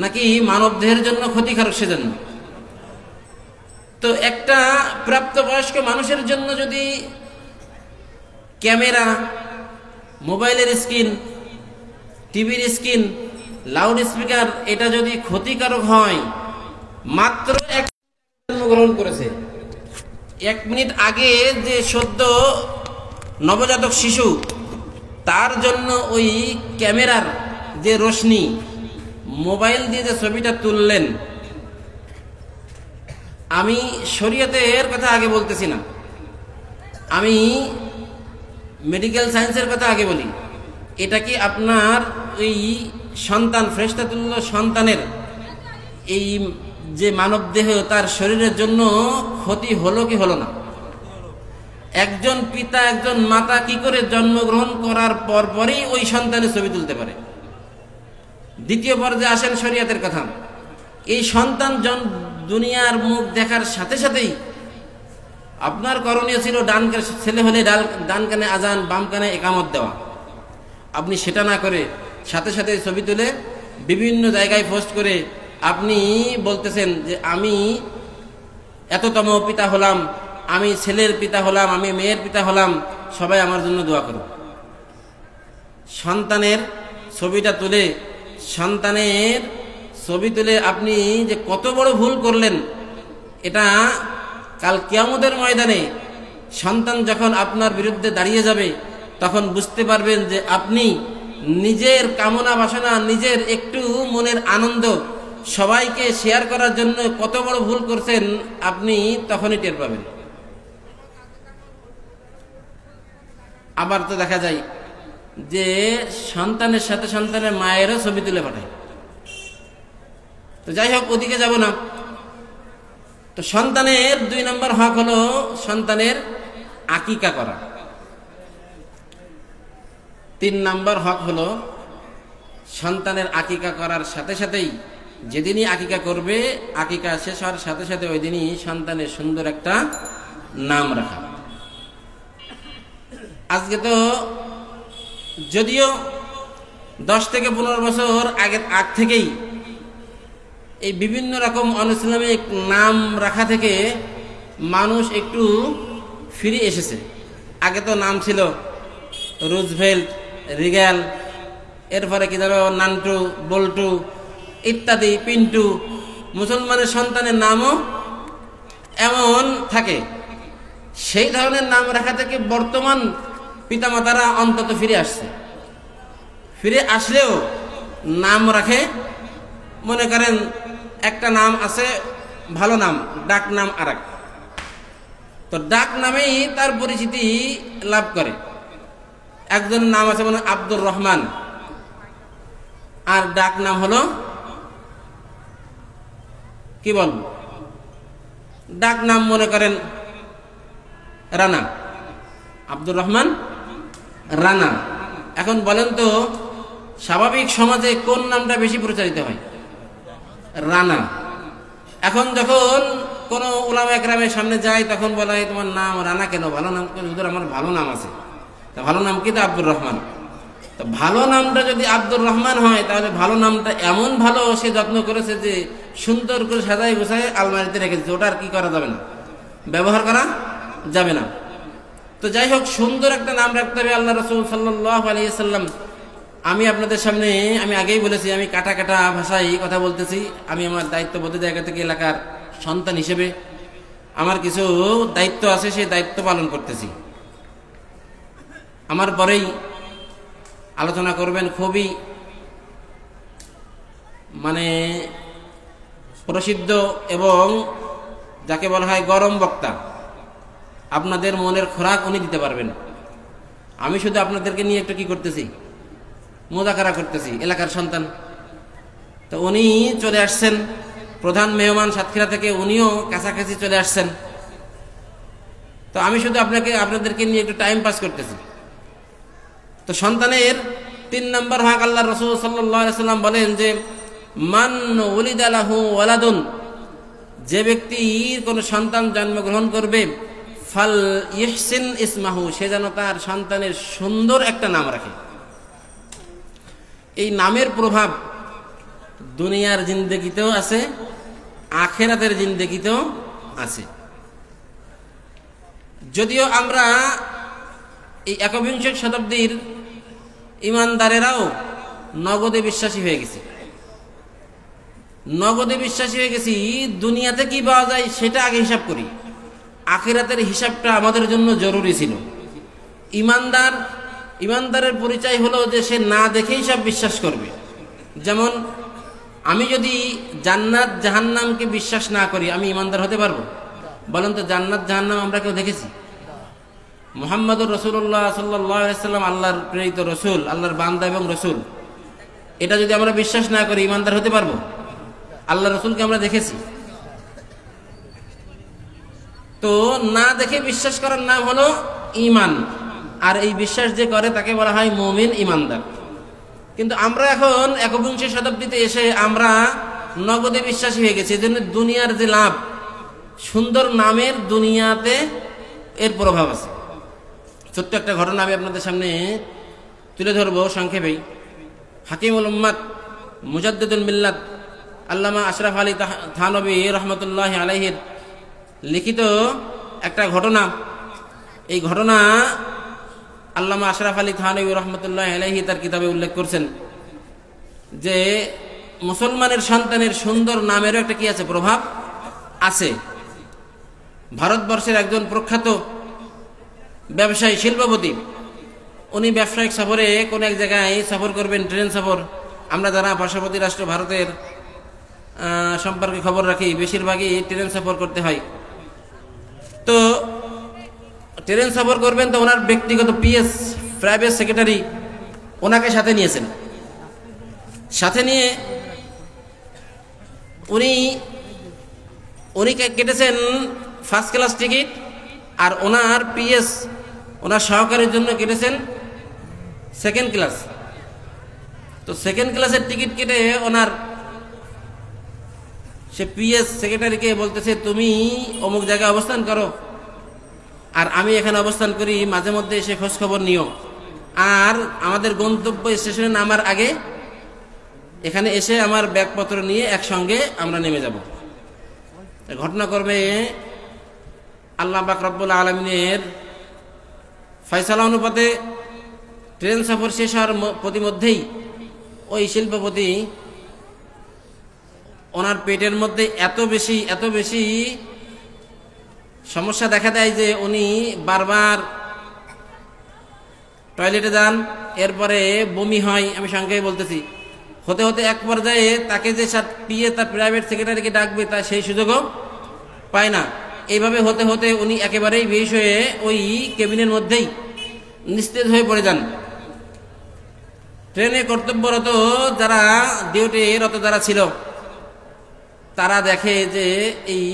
নাকি মানব দেহের জন্য ক্ষতিকারক সেজন্য? তো একটা প্রাপ্তবয়স্ক মানুষের জন্য যদি ক্যামেরা, মোবাইলের স্ক্রিন, টিভির স্ক্রিন, লাউড স্পিকার, এটা যদি ক্ষতিকারক হয়, মাত্র জন্মগ্রহণ করেছে 1 মিনিট আগে যে সদ্য নবজাতক শিশু, তার জন্য ওই ক্যামেরার যে রোশনি, মোবাইল দিয়ে যে ছবিটা তুললেন, আমি শরীয়তের কথা আগে বলতেছি না, আমি মেডিকেল সায়েন্সের কথা আগে বলি। এটা কি আপনার ওই সন্তান, ফেরেশতাতুল্য সন্তানের এই যে মানব দেহ, তার শরীরের জন্য ক্ষতি হলো কি হলো না? একজন পিতা, একজন মাতা কি করে জন্মগ্রহণ করার পরপরই ওই সন্তানের ছবি তুলতে পারে? দ্বিতীয় পর্যায়ে আসেন শরীয়তের কথা। এই সন্তান দুনিয়ার মুখ দেখার সাথে সাথেই আপনার করণীয় ছিল ছেলে হলে ডান কানে আজান, বাম কানে একামত দেওয়া। আপনি সেটা না করে সাথে সাথে ছবি তুলে বিভিন্ন জায়গায় পোস্ট করে আপনি বলতেছেন যে আমি এততম পিতা হলাম, আমি ছেলের পিতা হলাম, আমি মেয়ের পিতা হলাম, সবাই আমার জন্য দোয়া করুন। সন্তানের ছবিটা তুলে, সন্তানের ছবি তুলে আপনি যে কত বড় ভুল করলেন, এটা কাল কিয়ামতের ময়দানে সন্তান যখন আপনার বিরুদ্ধে দাঁড়িয়ে যাবে তখন বুঝতে পারবেন যে আপনি নিজের কামনা বাসনা, নিজের একটু মনের আনন্দ সবাইকে শেয়ার করার জন্য কত বড় ভুল করছেন, আপনি তখনই টের পাবেন। আবার তো দেখা যায় যে সন্তানের সাথে সন্তানের মায়েরও ছবি তুলে পাঠায়। তো যাই হোক, ওদিকে যাব না। তো সন্তানের 2 নম্বর হক হলো সন্তানের আকিকা করা। 3 নম্বর হক হলো সন্তানের আকিকা করার সাথে সাথেই, যেদিনই আকিকা করবে, আকিকা শেষ হওয়ার সাথে সাথে ওই দিনই সন্তানের সুন্দর একটা নাম রাখা। আজকে তো যদিও 10 থেকে 15 বছর আগ থেকেই এই বিভিন্ন রকম অনইসলামিক নাম রাখা থেকে মানুষ একটু ফিরে এসেছে। আগে তো নাম ছিল রুজভেল্ট, রিগ্যাল, এরপরে কি ধরো নান্টু, বল্টু ইত্যাদি, পিন্টু। মুসলমানের সন্তানের নামও এমন থাকে। সেই ধরনের নাম রাখা থেকে বর্তমান পিতামাতারা অন্তত ফিরে আসছে। ফিরে আসলেও নাম রাখে, মনে করেন একটা নাম আছে ভালো নাম, ডাক নাম আরেক, তো ডাক নামেই তার পরিচিতি লাভ করে। একজনের নাম আছে মানে আব্দুর রহমান, আর ডাক নাম হলো কি বলবো, ডাক নাম মনে করেন রানা, আব্দুর রহমান রানা। এখন বলেন তো স্বাভাবিক সমাজে কোন নামটা বেশি প্রচারিত হয়? রানা। এখন যখন কোন উলামা একরামের সামনে যায় তখন বলা হয় তোমার নাম রানা কেন? ভালো নাম কেন? হুজুর আমার ভালো নাম আছে। তা ভালো নাম কি? তো আব্দুর রহমান। তো ভালো নামটা যদি আব্দুর রহমান হয় তাহলে ভালো নামটা এমন ভালো, সে যত্ন করেছে যে সুন্দর করে সাজাই গোছায় আলমারিতে রেখেছে, ওটা আর কি করা যাবে না, ব্যবহার করা যাবে না। তো যাই হোক, সুন্দর একটা নাম রাখতে হবে। আল্লাহ রাসূল সাল্লাল্লাহু আলাইহি সাল্লাম, আমি আপনাদের সামনে, আমি আগেই বলেছি, আমি কাটা কাটা ভাষায় কথা বলতেছি। আমি আমার দায়িত্ববোধ জায়গা থেকে এলাকার সন্তান হিসেবে আমার কিছু দায়িত্ব আছে, সেই দায়িত্ব পালন করতেছি। আমার পরেই আলোচনা করবেন খুবই মানে প্রসিদ্ধ এবং যাকে বলা হয় গরম বক্তা। আপনাদের মনের খোরাক উনি দিতে পারবেন। আমি শুধু আপনাদেরকে নিয়ে একটু কি করতেছি, মুযাকারা করতেছি, এলাকার সন্তান। তো উনি চলে আসছেন, প্রধান মেহমান সাতক্ষীরা থেকে, উনিও কাছাকাছি চলে আসছেন। তো আমি শুধু আপনাদেরকে নিয়ে একটু টাইম পাস করতেছি। তো সন্তানের 3 নম্বর হক, আল্লাহ রাসূল সাল্লাল্লাহু আলাইহি সাল্লাম বলেন যে মান উলিদা লাহু ওয়ালাদুন, যে ব্যক্তির কোন সন্তান জন্মগ্রহণ করবে, ফাল ইহসিন ইসমাহু, সে যেন তার সন্তানের সুন্দর একটা নাম রাখে। এই নামের প্রভাব দুনিয়ার জিন্দেগিতেও আছে, আখিরাতের জিন্দেগিতেও আছে। যদিও আমরা এই 21 শতাব্দীর ইমানদারেরাও নগদে বিশ্বাসী হয়ে গেছি। নগদে বিশ্বাসী হয়ে গেছি, দুনিয়াতে কি পাওয়া যায় সেটা আগে হিসাব করি, আখিরাতের হিসাবটা আমাদের জন্য জরুরি ছিল। ইমানদারের পরিচয় হলো যে সে না দেখেই সব বিশ্বাস করবে। যেমন আমি যদি জান্নাত জাহান্নামকে বিশ্বাস না করি, আমি ইমানদার হতে পারবো? বলেন তো, জান্নাত জাহান্নাম আমরা কেউ দেখেছি? মুহাম্মদুর রাসূলুল্লাহ সাল্লাল্লাহু আলাইহি সাল্লাম আল্লাহর প্রেরিত রসুল, আল্লাহর বান্দা এবং রসুল, এটা যদি আমরা বিশ্বাস না করি ইমানদার হতে পারবো? আল্লাহ রসুলকে আমরা দেখেছি। তো না দেখে বিশ্বাস করার নাম হলো ঈমান, আর এই বিশ্বাস যে করে তাকে বলা হয় মুমিন, ঈমানদার। কিন্তু আমরা এখন 21 শতাব্দীতে এসে আমরা নগদে বিশ্বাসী হয়ে গেছি। এজন্য দুনিয়ার যে লাভ, সুন্দর নামের দুনিয়াতে এর প্রভাব আছে। ছোট্ট একটা ঘটনা আমি আপনাদের সামনে তুলে ধরবো সংক্ষেপেই। হাকিমুল উম্মাত, মুজাদ্দিদুল মিল্লাত আল্লামা আশরাফ আলী থানভী রহমতুল্লাহ আলাইহির লিখিত একটা ঘটনা। এই ঘটনা আল্লামা আশরাফ আলী থানভী রহমতুল্লাহ আলাইহি তার কিতাবে উল্লেখ করছেন যে মুসলমানের সন্তানের সুন্দর নামেরও একটা কি আছে, প্রভাব আছে। ভারতবর্ষের একজন প্রখ্যাত ব্যবসায়ী শিল্পপতি, উনি ব্যবসায়িক সফরে কোন এক জায়গায় সফর করবেন, ট্রেন সফর। আমরা যারা পার্শ্ববর্তী রাষ্ট্র ভারতের সম্পর্কে খবর রাখি, বেশিরভাগই ট্রেন সফর করতে হয়। তো ট্রেন সফর করবেন, তো ওনার ব্যক্তিগত পিএস, প্রাইভেট সেক্রেটারি, ওনাকে সাথে নিয়েছেন। সাথে নিয়ে উনি কেটেছেন ফার্স্ট ক্লাস টিকিট, আর ওনার পিএস, ওনার সহকারীর জন্য কেটেছেন সেকেন্ড ক্লাস। তো সেকেন্ড ক্লাসের টিকিট কেটে ওনার সে পিএস সেক্রেটারিকে বলতেছে, তুমি অমুক জায়গায় অবস্থান করো, আর আমি এখানে অবস্থান করি, মাঝে মধ্যে এসে খোঁজ খবর নিও, আর আমাদের গন্তব্য স্টেশনে নামার আগে এখানে এসে আমার ব্যাগপত্র নিয়ে একসঙ্গে আমরা নেমে যাব। ঘটনাক্রমে আল্লাহ পাক রব্বুল আলামিনের ফয়সালা অনুপাতে ট্রেন সফর শেষ হওয়ার প্রতিমধ্যেই ওই শিল্পপতি, ওনার পেটের মধ্যে এত বেশি সমস্যা দেখা দেয় যে উনি বারবার টয়লেটে যান, এরপরে বমি হয়। আমি সংখ্যায় বলতেছি, হতে হতে এক পর্যায়ে তাকে যে পিএ তার প্রাইভেট সেক্রেটারিকে ডাকবে, তা সেই সুযোগও পায় না। এইভাবে হতে হতে উনি একেবারেই বেশ হয়ে ওই কেবিনের মধ্যেই নিস্তেজ হয়ে পড়ে যান। ট্রেনে কর্তব্যরত যারা, ডিউটিরত যারা ছিল, তারা দেখে যে এই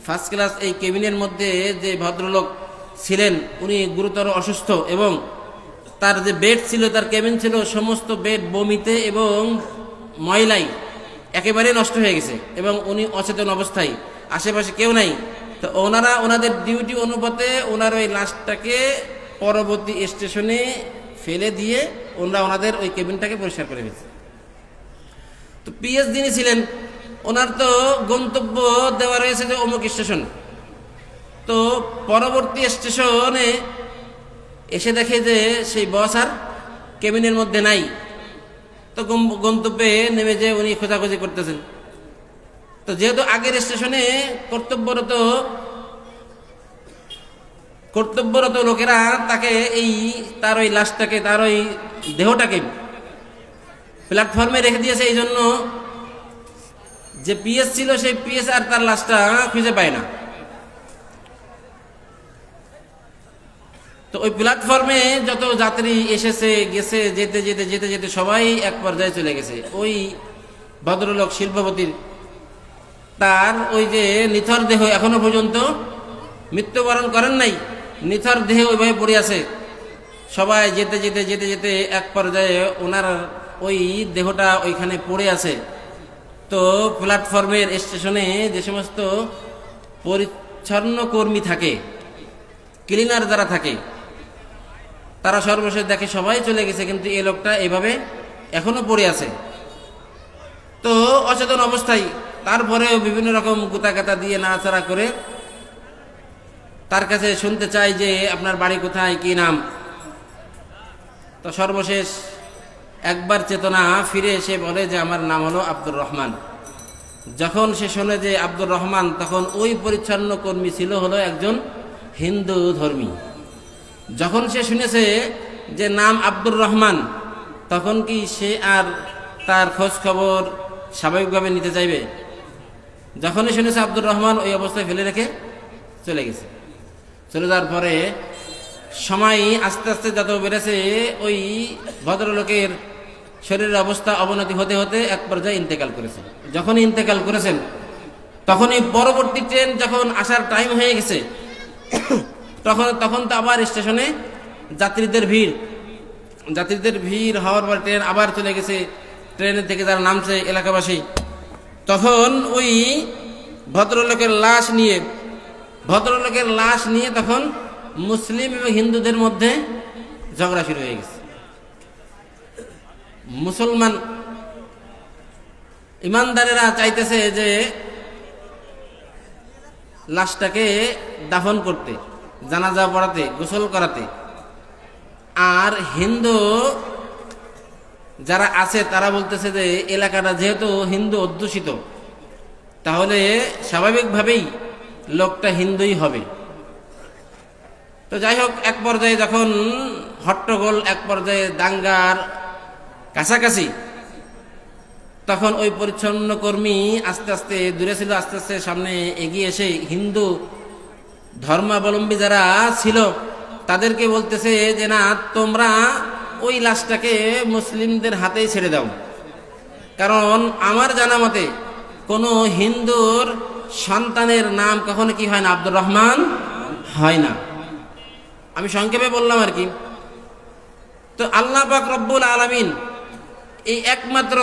ফার্স্ট ক্লাস এই কেবিনের মধ্যে যে ভদ্রলোক ছিলেন, উনি গুরুতর অসুস্থ, এবং তার যে বেড ছিল, তার কেবিন ছিল, সমস্ত বেড বমিতে এবং ময়লাই একেবারে নষ্ট হয়ে গেছে, এবং উনি অচেতন অবস্থায়, আশেপাশে কেউ নাই। তো ওনারা ওনাদের ডিউটি অনুপাতে ওনার ওই লাশটাকে পরবর্তী স্টেশনে ফেলে দিয়ে ওনাদের ওই কেবিনটাকে পরিষ্কার করে ফেলছে। তো পিএস যিনি ছিলেন, ওনার তো গন্তব্য দেওয়া রয়েছে যে অমুক স্টেশন। তো পরবর্তী স্টেশনে এসে দেখে যে সেই বস আর কেবিনের মধ্যে নাই। তো গন্তব্যে নেমে যে উনি খোঁজাখুঁজি করতেছেন। তো যেহেতু আগের স্টেশনে কর্তব্যরত লোকেরা তাকে তার ওই লাশটাকে, তার ওই দেহটাকে প্ল্যাটফর্মে রেখে দিয়েছে, এই জন্য যে পিএস ছিল সেই পিএস আর তার লাশটা খুঁজে পায় না। তো ওই প্ল্যাটফর্মে যত যাত্রী এসেছে গেছে, যেতে যেতে যেতে যেতে সবাই এক পর্যায়ে চলে গেছে। ওই ভদ্রলোক শিল্পপতির, তার ওই যে নিথর দেহ এখনো পর্যন্ত মৃত্যুবরণ করেন নাই, নিথর দেহ ওইভাবে পড়ে আছে। সবাই যেতে যেতে যেতে যেতে এক পর্যায়ে ওনার ওই দেহটা ওইখানে পড়ে আছে। তো প্ল্যাটফর্মের স্টেশনে যে সমস্ত পরিচ্ছন্ন কর্মী থাকে, ক্লিনার যারা থাকে, তারা সর্বশেষ দেখে সবাই চলে গেছে, কিন্তু এই লোকটা এইভাবে এখনো পড়ে আছে। তো অচেতন অবস্থায়, তারপরেও বিভিন্ন রকম গুতাগাতা দিয়ে নাড়াচাড়া করে তার কাছে শুনতে চাই যে আপনার বাড়ি কোথায়, কি নাম। তো সর্বশেষ একবার চেতনা ফিরে এসে বলে যে আমার নাম হলো আব্দুর রহমান। যখন সে শোনে যে আব্দুর রহমান, তখন ওই পরিচ্ছন্ন কর্মী ছিল হলো একজন হিন্দু ধর্মী। যখন সে শুনেছে যে নাম আব্দুর রহমান, তখন কি সে আর তার খোঁজ খবর স্বাভাবিকভাবে নিতে চাইবে? যখনই শুনেছে আব্দুর রহমান, ওই অবস্থায় ফেলে রেখে চলে গেছে। চলে যাওয়ার পরে সময় আস্তে আস্তে যত বেড়েছে, ওই ভদ্রলোকের শরীরের অবস্থা অবনতি হতে হতে এক পর্যায়ে ইন্তেকাল করেছে। যখনই ইন্তেকাল করেছেন, তখনই পরবর্তী ট্রেন যখন আসার টাইম হয়ে গেছে, তখন তো আবার স্টেশনে যাত্রীদের ভিড় হওয়ার পর ট্রেন আবার চলে গেছে। ট্রেনের থেকে যারা নামছে এলাকাবাসী, তখন ওই ভদ্রলোকের লাশ নিয়ে তখন মুসলিম এবং হিন্দুদের মধ্যে ঝগড়া শুরু হয়ে গেছে। মুসলমান ইমানদারেরা চাইতেছে যে লাশটাকে দাফন করতে, জানাজা পড়াতে, গোসল করাতে, আর হিন্দু যারা আছে তারা বলতেছে যে এলাকাটা যেহেতু হিন্দু অধ্যুষিত, তাহলে স্বাভাবিকভাবেই লোকটা হিন্দুই হবে। তো যাই হোক, এক পর্যায়ে যখন হট্টগোল, এক পর্যায়ে দাঙ্গার কাছাকাছি, তখন ওই পরিচ্ছন্ন কর্মী আস্তে আস্তে দূরে ছিল, আস্তে আস্তে সামনে এগিয়ে এসে হিন্দু ধর্মাবলম্বী যারা ছিল তাদেরকে বলতেছে যে না, তোমরা ওই লাশটাকে মুসলিমদের হাতেই ছেড়ে দাও, কারণ আমার জানা মতে কোনো হিন্দুর সন্তানের নাম কখনো কি হয় না, আব্দুর রহমান হয় না। আমি সংক্ষেপে বললাম আর কি। তো আল্লাহ পাক রব্বুল আলামিন এই একমাত্র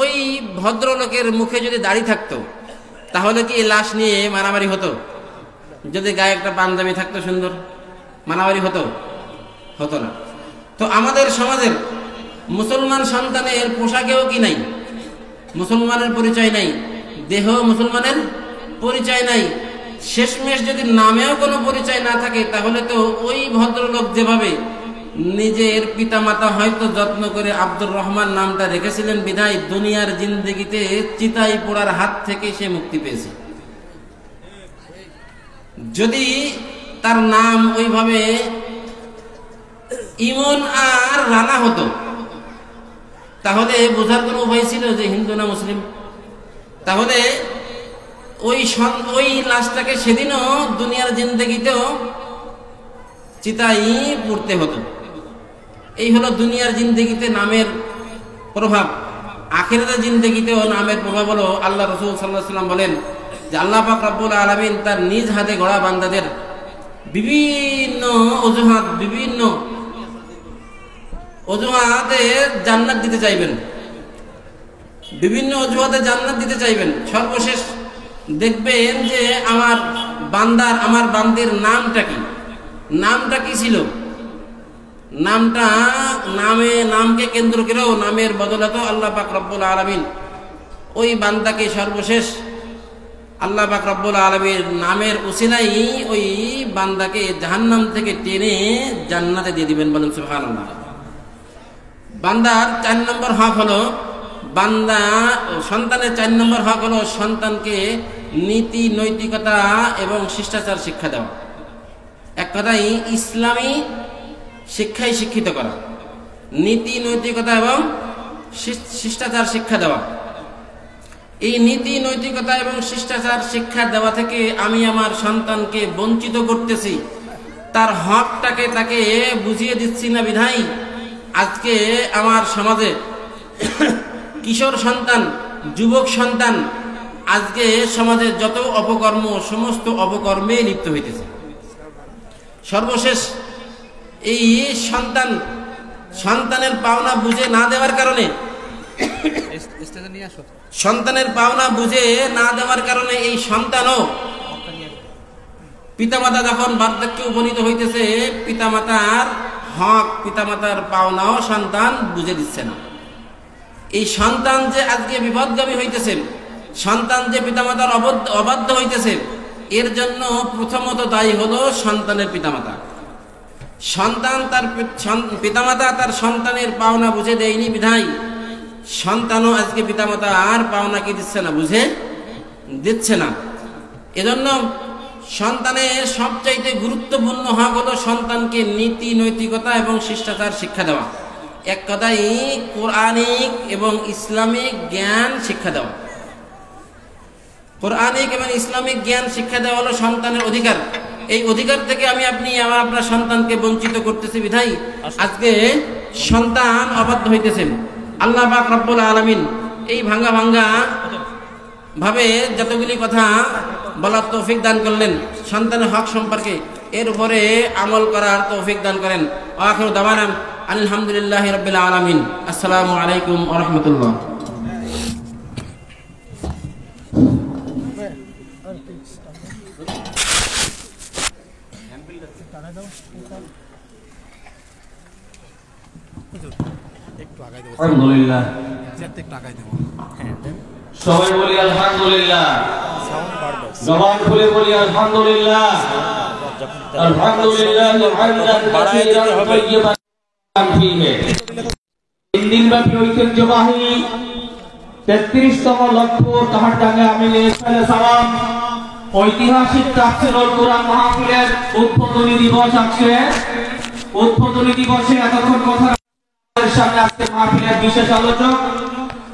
ওই ভদ্রলোকের মুখে যদি দাড়ি থাকতো তাহলে কি এই লাশ নিয়ে মারামারি হতো? যদি গায়ে একটা পাঞ্জাবি থাকতো সুন্দর, মারামারি হতো? হতো না। তো আমাদের সমাজের মুসলমান সন্তানের পোশাকেও কি নাই, মুসলমানের পরিচয় নাই, দেহ মুসলমানের পরিচয় নাই, শেষমেশ যদি নামেও কোনো পরিচয় না থাকে তাহলে তো ওই ভদ্রলোক যেভাবে নিজের পিতামাতা হয়তো যত্ন করে আব্দুর রহমান নামটা রেখেছিলেন বিধায় দুনিয়ার জিন্দেগিতে চিতাই পোড়ার হাত থেকে সে মুক্তি পেয়েছে। যদি তার নাম ওইভাবে ইমন আর রানা হতো তাহলে বোঝার কোনো উপায় ছিল যে হিন্দু না মুসলিম? তাহলে ওই লাশটাকে সেদিনও দুনিয়ার জিন্দেগিতেও চিতাই পড়তে হতো। এই হলো দুনিয়ার জিন্দেগিতে নামের প্রভাব। আখিরাতের জিন্দেগিতেও নামের প্রভাব হলো, আল্লাহ রাসূল সাল্লাল্লাহু আলাইহি ওয়াসাল্লাম বলেন যে আল্লাহ পাক রব্বুল আলামিন তার নিজ হাতে গড়া বান্দাদের বিভিন্ন অজুহাতে জান্নাত দিতে চাইবেন, বিভিন্ন অজুহাতে জান্নাত দিতে চাইবেন। সর্বশেষ দেখবেন যে আমার বান্দির নামটা কি ছিল, নামকে কেন্দ্র করেও, নামের বদলাতেও আল্লাহ পাক রব্বুল আলামিন ওই বান্দাকে সর্বশেষ আল্লাহ পাক রব্বুল আলামিন নামের উসিলাই ওই বান্দাকে জাহান্নাম থেকে টেনে জান্নাতে দিয়ে দিবেন। বলেন সুবহানাল্লাহ। বান্দার 4 নম্বর হক হলো, সন্তানের 4 নম্বর হক হলো সন্তানকে নীতি নৈতিকতা এবং শিষ্টাচার শিক্ষা দেওয়া। এক কথায় ইসলামী শিক্ষায় শিক্ষিত করা, নীতি নৈতিকতা এবং শিষ্টাচার শিক্ষা দেওয়া। এই নীতি নৈতিকতা এবং শিষ্টাচার শিক্ষা দেওয়া থেকে আমি আমার সন্তানকে বঞ্চিত করতেছি, তার হকটাকে তাকে বুঝিয়ে দিচ্ছি না বিধায় আজকে আমার সমাজে কিশোর সন্তান, যুবক সন্তান আজকে সমাজে যত অপকর্ম, সমস্ত অপকর্মে লিপ্ত হইতেছে। সর্বশেষ এই সন্তানের পাওনা বুঝে না দেওয়ার কারণে, এই সন্তানও পিতামাতা যখন বার্ধক্যে উপনীত হইতেছে, পিতামাতার হক, পিতামাতার পাওনাও সন্তান বুঝে দিচ্ছে না। এই সন্তান যে আজকে বিপদগামী হইতেছে, সন্তান যে পিতামাতার অবাধ্য হইতেছে, এর জন্য প্রথমত দায়ী হলো সন্তানের পিতামাতা। পিতামাতা তার সন্তানের পাওনা বুঝে দেয়নি বিধায় সন্তানও আজকে পিতামাতা আর পাওনা কি দিচ্ছে না, বুঝে দিচ্ছে না। এজন্য সন্তানের সবচাইতে গুরুত্বপূর্ণ হক হলো সন্তানকে নীতি নৈতিকতা এবং শিষ্টাচার শিক্ষা দেওয়া। এক কথায় কোরআনিক এবং ইসলামিক জ্ঞান শিক্ষা দেওয়া। কোরআনিক এবং ইসলামিক জ্ঞান শিক্ষা দেওয়া হলো সন্তানের অধিকার। এই অধিকার থেকে আপনার সন্তানকে বঞ্চিত করতেছি বিধায় আজকে সন্তান অবাধ্য হইতেছেন। আল্লাহ পাক রব্বুল আলামিন এই ভাঙ্গা ভাবে যতগুলি কথা বলার তৌফিক দান করলেন সন্তানের হক সম্পর্কে, এর উপরে আমল করার তৌফিক দান করেন। আখিরু দাওয়ানা আলহামদুলিল্লাহি রাব্বিল আলামিন। আসসালামু আলাইকুম ওয়া রাহমাতুল্লাহ। আলহামদুলিল্লাহ, সবাই বলি আলহামদুলিল্লাহ, জবান খুলে বলি আলহামদুলিল্লাহ। আলহামদুলিল্লাহ হামদান কাসীরান তাইয়িবান ফীহি। 3 দিনব্যাপী ঐতিহ্যবাহী 33তম লক্ষ্য তাহারডাঙ্গা আমিলে সালাম ঐতিহাসিক তাফসীরুল কোরআন মাহফিলের উদ্বোধনী দিবস আজকে। উদ্বোধনী দিবসে এতক্ষণ কথা সামনে আজকে মাহফিলের বিশেষ আলোচক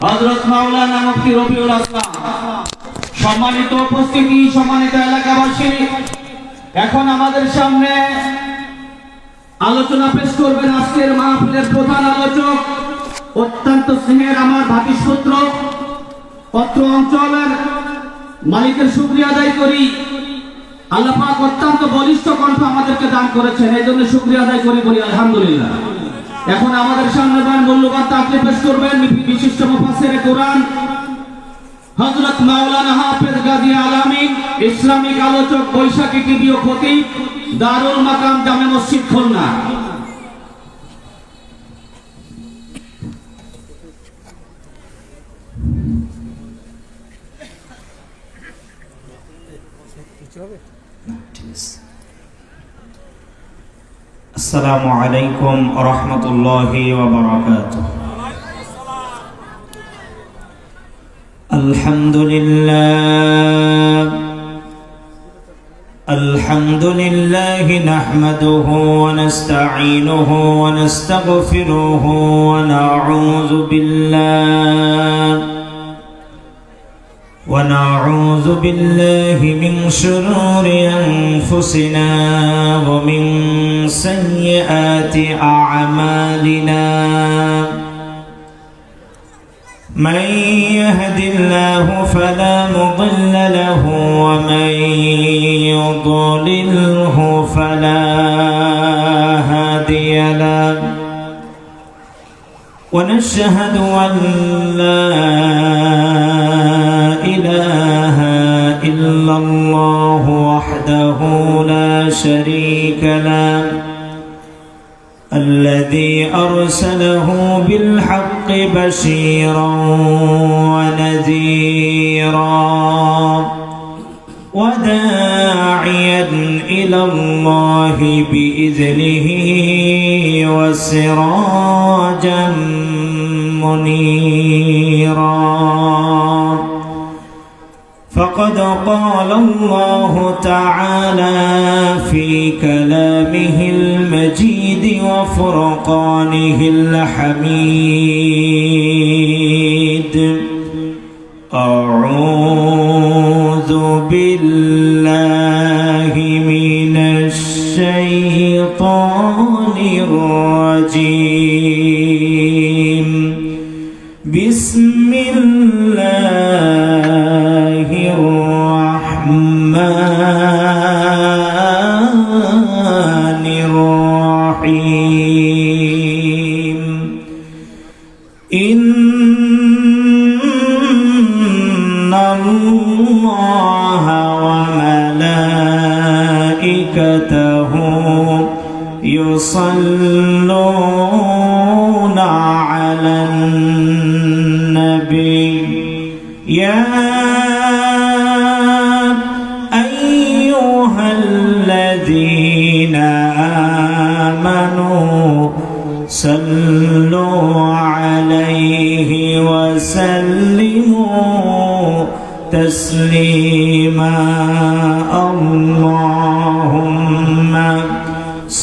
হযরত মাওলানা মুফতি রবিউল ইসলাম। সম্মানিত উপস্থিতি, সম্মানিত এলাকাবাসী, এখন আমাদের সামনে আলোচনা পেশ করবেন আজকের মাহফিলের প্রধান আলোচক, অত্যন্ত স্নেহের আমার ভাতিশপুত্র, অত্র অঞ্চলের মালিকের শুকরিয়া আদায় করি। আল্লাহ পাক অত্যন্ত বলিষ্ঠ কণ্ঠ আমাদেরকে দান করেছেন, এই জন্য শুকরিয়া আদায় করি, বলি আলহামদুলিল্লাহ। এখন আমাদের সামনে মূল্যবান তাকরির পেশ করবেন বিশিষ্ট মুফাসসিরে কোরআন হযরত মাওলানা হাফেজ গাজী আলামিন, ইসলামিক আলোচক, বৈশাখী টিভি ও খতিব, দারুল মাকাম জামে মসজিদ খুলনা। আসসালামু আলাইকুম ওয়া রাহমাতুল্লাহি ওয়া বারাকাতুহু। আলহামদুলিল্লাহ নাহমাদুহু ওয়া নাস্তাঈনুহু ওয়া নাস্তাগফিরুহু ওয়া নাউযু بالله من شرور أنفسنا ومن سيئات أعمالنا. من يهد الله فلا مضل له ومن يضلله فلا هادي له. ونشهد أن لا إله إلا الله وحده لا شريك له، الذي أرسله بالحق بشيرا ونذيرا وداعيا إلى الله بإذنه وسراجا منيرا. فقد قال الله تعالى في كلامه المجيد وفرقانه الحميد: أعوذ بالله من الشيطان الرجيم. بسم الله الرحمن الرحيم. إن الله وملائكته يصلون على النبي يا أيها الذين آمنوا صلوا عليه وسلموا تسليما. اللهم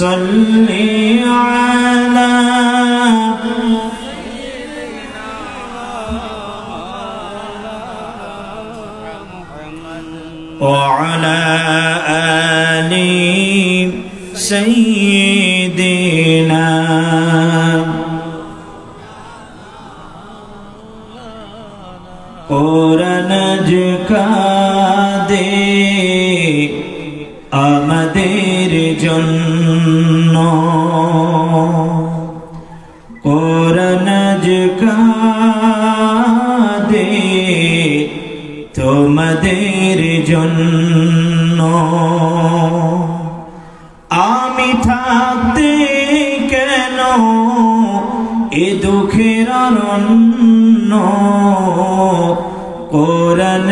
صل على وعلى آل سيدنا কোরআন কাঁদে আমাদের জন্য, কোরআন কাঁদে তোমাদের জন্য। আমি থাকতে কেন এ দুঃখের অরণ্য, কোরআন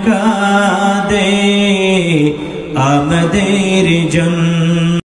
কাঁদে আমাদের জন্য।